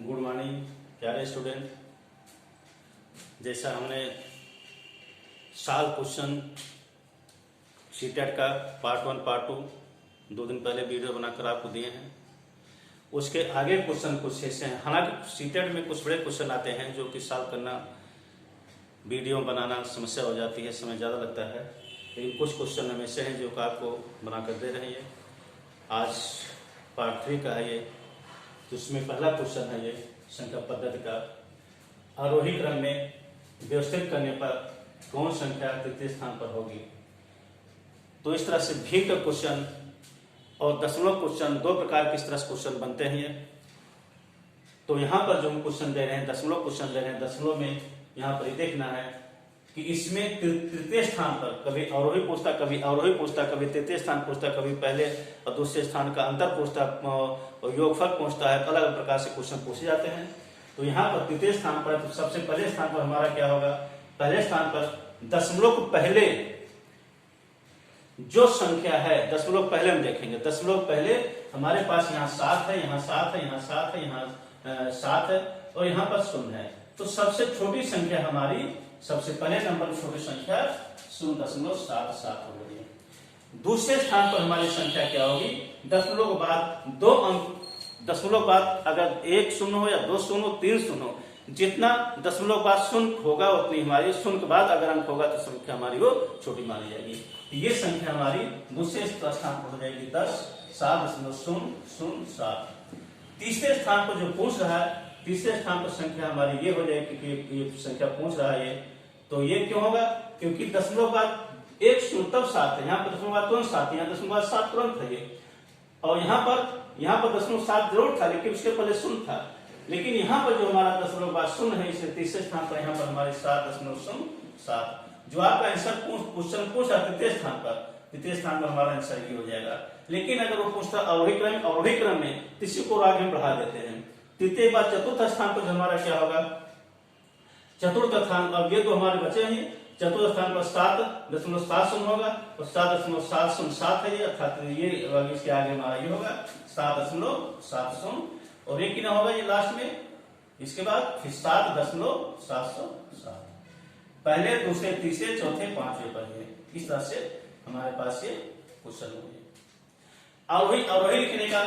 Good morning प्यारे student. जैसा हमने साल क्वेश्चन सीटेट का पार्ट 1 पार्ट 2 2 दिन पहले वीडियो बनाकर आपको दिए हैं, उसके आगे क्वेश्चन कुछ ऐसे हैं। हालांकि सीटेट में कुछ बड़े क्वेश्चन आते हैं जो कि सॉल्व करना वीडियो बनाना समस्या हो जाती है, समय ज़्यादा लगता है, लेकिन कुछ क्वेश्चन हम ऐसे हैं जो कि आपको बनाकर दे रहे हैं। आज पार्ट 3 का है ये, जिसमें पहला क्वेश्चन है ये संख्या पद्धति का। आरोही क्रम में व्यवस्थित करने पर कौन संख्या तृतीय स्थान पर होगी। तो इस तरह से भीम का क्वेश्चन और दशमलव क्वेश्चन, दो प्रकार के इस तरह से क्वेश्चन बनते हैं ये। तो यहाँ पर जो हम क्वेश्चन दे रहे हैं, दशमलव क्वेश्चन दे रहे हैं, दशमलव में यहाँ पर देखना है कि इसमें तृतीय स्थान पर कभी अवरोही पूछता, कभी अवरोही पूछता, कभी तृतीय स्थान पूछता, कभी पहले और दूसरे स्थान का अंतर पूछता और योगफल पूछता है। अलग अलग प्रकार से क्वेश्चन पूछे जाते हैं। तो यहाँ पर तृतीय स्थान पर तो सबसे पहले स्थान पर हमारा क्या होगा, पहले स्थान पर दशमलव को पहले जो संख्या है, दशमलव पहले हम देखेंगे। दशमलव पहले हमारे पास यहाँ 7 है, यहाँ 7 है, यहाँ 7 है, यहाँ 7 है और यहाँ पर 0 है। तो सबसे छोटी संख्या हमारी, सबसे पहले नंबर छोटी संख्या 0.77 हो गई है। दूसरे स्थान पर हमारी संख्या क्या होगी, दशमलव के बाद 2 अंक, दशमलव के बाद अगर 1 0 हो या 2 0 हो, 3 0 हो, जितना दशमलव के बाद 0 होगा उतनी हमारी, 0 के बाद अगर अंक होगा तो संख्या हमारी वो छोटी मानी जाएगी। ये संख्या हमारी दूसरे स्थान पर हो जाएगी 10 7.007। तीसरे स्थान पर जो पूछ रहा है, तीसरे स्थान पर संख्या हमारी ये हो जाएगी कि ये संख्या पूछ रहा है ये, तो ये क्यों होगा, क्योंकि दशमलव बाद 1 0 तब 7 है, यहाँ पर दशमलव बाद तुरंत 7 है, यहाँ दशमलव बाद 7 तुरंत है ये, और यहाँ पर दशमलव 7 जरूर था लेकिन उसके पहले 0 था, लेकिन यहाँ पर जो हमारा दशमलव बाद 0 है, इसलिए तीसरे स्थान पर यहाँ पर हमारे 7.07। जो आपका आंसर क्वेश्चन पूछा तृतीय स्थान पर, तृतीय स्थान पर हमारा आंसर ये हो जाएगा। लेकिन अगर वो पूछता अवरोही क्रम में, इसी को आगे हम बढ़ा देते हैं। तृतीय बाद चतुर्थ स्थान पर हमारा क्या होगा, चतुर्थ स्थान, अब ये दो हमारे बचे हैं। चतुर्थ स्थान पर 7.70 होगा और 7.707 है ये, अर्थात ये इसके आगे हमारा ये होगा 7.70 और एक कितना होगा ये लास्ट में, इसके बाद फिर 7.707। पहले दूसरे तीसरे चौथे पांचवें पर है। इस तरह से हमारे पास ये क्वेश्चन हो गया। अवरोही लिखने का,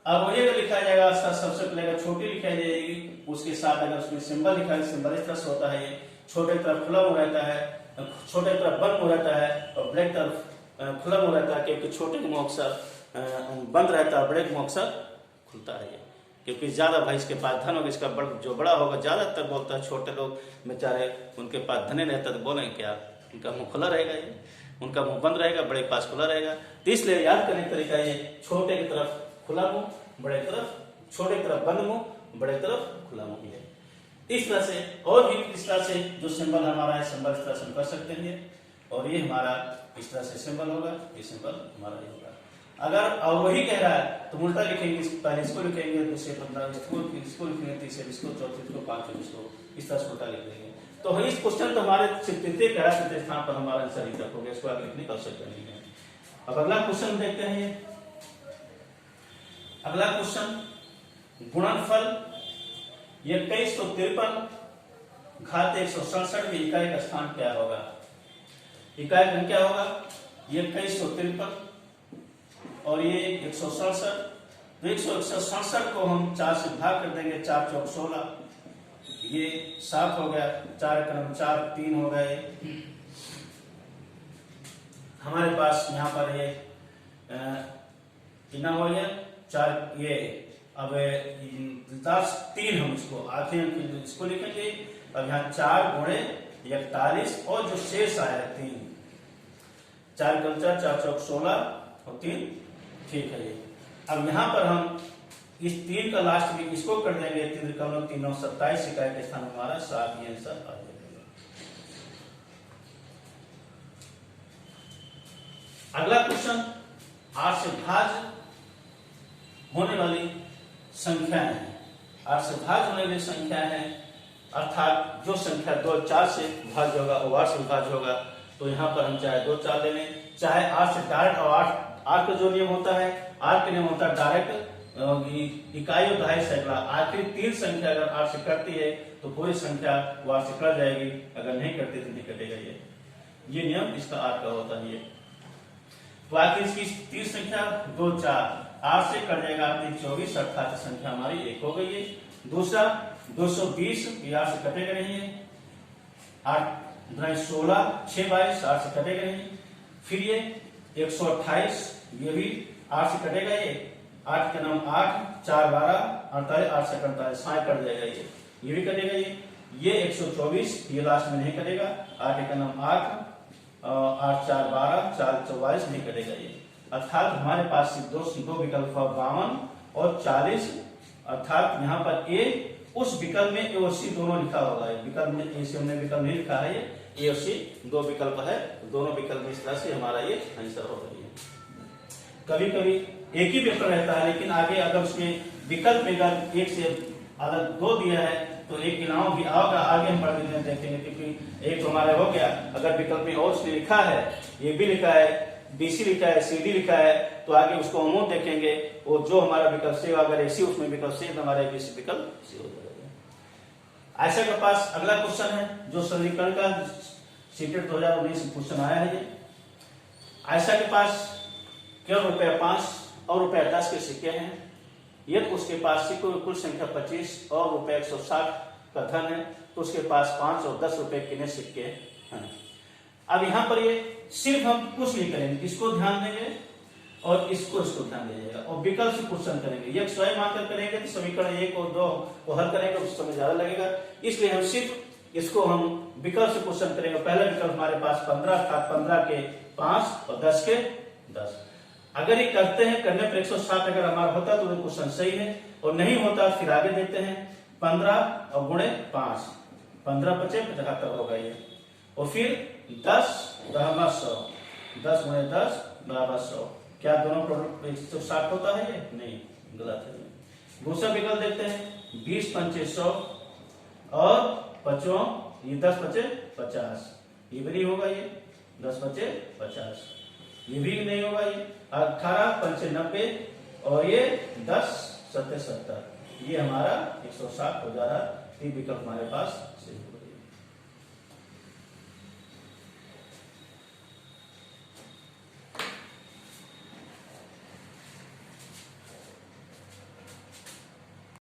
अवरोही का लिखा जाएगा सबसे पहले छोटी लिखाई जाएगी, उसके साथ अगर उसमें सिंबल लिखा है, सिंबल इस तरह से होता है। ये छोटे तरफ खुला हो रहता है, छोटे तरफ बंद हो रहता है और बड़े तरफ खुला हो रहता है, क्योंकि छोटे का मुंह अक्सर बंद रहता है, बड़े का मुंह अक्सर खुलता है। क्योंकि ज्यादा भाई इसके पास धन होगा, इसका जो बड़ा होगा ज्यादातर बोलता है। छोटे लोग बेचारे उनके पास धन रहता तो बोलेंगे क्या, उनका मुंह खुला रहेगा, ये उनका मुंह बंद रहेगा, बड़े के पास खुला रहेगा। तो इसलिए याद करने का तरीका ये, छोटे की तरफ खुला मुंह, बड़े की तरफ, छोटे की तरफ बंद मुंह, बड़े की तरफ खुला मुंह है। इस तरह से और भी इस तरह से जो सिंबल हमारा है, सिंबल इस तरह से हम कर सकते हैं और ये हमारा इस तरह से सिंबल होगा, ये सिंबल हमारा ये होगा। अगर अवरोही कह रहा है तो उल्टा लिखेंगे, पहले इसको लिखेंगे, दूसरे 15 इसको लिखेंगे, तीसरे इसको, चौथे इसको, पांचवें इसको, इस तरह से उल्टा लिख देंगे। तो इस क्वेश्चन तो हमारे तृतीय कह रहा है, तृतीय स्थान पर हमारा आंसर ही तक हो गया, इसको आगे लिखने का आवश्यकता नहीं है। अब अगला क्वेश्चन देखते हैं। अगला क्वेश्चन गुणनफल 2153 घात 167 में इकाई का स्थान क्या होगा। इकाई का क्या होगा, 2153 और ये 167। तो 167 को हम 4 से भाग कर देंगे, 4 चौक 16, ये 7 हो गया, 4 क्रम 4 3 हो गए हमारे पास। यहाँ पर ये कितना हो गया 4, ये अब 3 हम इसको आखिर इसको लिखेंगे। अब यहाँ 4 गुणे 41 और जो शेष आया 3, 4 क्रम 4, 4 चौक 16 और 3, ठीक है ये। अब यहाँ पर हम इस 3 का लास्ट में इसको कर देंगे, 3 × 3 = 27, इकाई के स्थान हमारा 7 ये आंसर आ जाएगा। अगला क्वेश्चन 8 से भाज्य होने वाली संख्या है। 8 से भाज्य होने वाली संख्या है, अर्थात जो संख्या 2 4 से भाज्य होगा वो 8 से भाज्य होगा। तो यहाँ पर हम चाहे 2 4 ले लें, चाहे 8 से डायरेक्ट, और 8 का जो नियम होता है, 8 का नियम होता है डायरेक्ट इकाई और दहाई सैकड़ा, आखिर 3 संख्या अगर 8 से कटती है तो पूरी संख्या वो 8 से कट जाएगी, अगर नहीं कटती तो नहीं कटेगा। ये नियम इसका 8 का होता है। ये तो आखिर इसकी 30 संख्या 2 4 8 से कट जाएगा 24, अर्थात संख्या हमारी 1 हो गई है। दूसरा 220, ये 8 से कटेगा नहीं है। 8 16 6 22, 8 से कटेगा नहीं। फिर ये 128, ये भी 8 से कटेगा। ये 8 के नाम 8 4 12 48, 8 से 48, 5 कट जाएगा। ये भी कटेगा। ये 124, ये लास्ट में नहीं कटेगा। 8 का नाम 8 8 4 12 4 44, नहीं कटेगा। ये अर्थात हमारे पास सिर्फ दो विकल्प 52 और 40, अर्थात यहाँ पर ए उस विकल्प में ए और सी दोनों लिखा होगा। विकल्प में ए सी हमने विकल्प नहीं लिखा है, ये ए और सी 2 विकल्प है, दोनों विकल्प इस तरह से हमारा ये आंसर हो रही है। कभी कभी एक ही पेपर रहता है, लेकिन आगे अगर उसमें विकल्प में अगर एक से अलग 2 दिया है तो एक के नाम भी आओगे, आगे हम पढ़ देखेंगे, क्योंकि एक तो हमारा हो गया। अगर विकल्प में और उसने लिखा है, ए भी लिखा है, बीसी लिखा है, सीडी लिखा है, तो आगे उसको अमूल देखेंगे, वो जो हमारा विकल्प से अगर एसी उसमें विकल्प से तो हमारा एबीसी विकल्प सी हो जाएगा। आयशा के पास अगला क्वेश्चन है जो सरलीकरण का सीटेट 2019 क्वेश्चन आया है। आयशा के पास केवल ₹5 और ₹10 के सिक्के हैं। यदि उसके पास सिक्कों की कुल संख्या 25 और ₹160 का धन है तो उसके पास 5 और 10 रुपए कितने सिक्के हैं। अब यहाँ पर ये सिर्फ हम कुछ नहीं करेंगे, इसको ध्यान देंगे और इसको ध्यान दीजिएगा और विकल्प से क्वेश्चन करेंगे। ये स्वयं मानकर करेंगे तो समीकरण 1 और 2 को हल करेंगे तो समय ज्यादा लगेगा, इसलिए हम सिर्फ इसको हम विकल्प से क्वेश्चन करेंगे। पहला विकल्प हमारे पास 15, अर्थात 15 के 5 और 10 के 10। अगर ये करते हैं, करने पर 160 अगर हमारा होता तो क्वेश्चन सही है, और नहीं होता फिर आगे देते हैं 15 और गुणे 5, 15 × 5 = 75 होगा ये। और फिर 10 × 100, 10 × 10 = 100। क्या दोनों प्रोडक्ट 160 होता है? ये नहीं, गलत है। दूसरा विकल्प देखते हैं 20 × 5 100 और 5 ये 10 × 5 50, ये भी नहीं होगा। ये 10 × 5 50, ये भी नहीं होगा। ये 18 × 5 90 और ये 10 × 7 70, ये हमारा 160 हो जा रहा है। विकल्प हमारे पास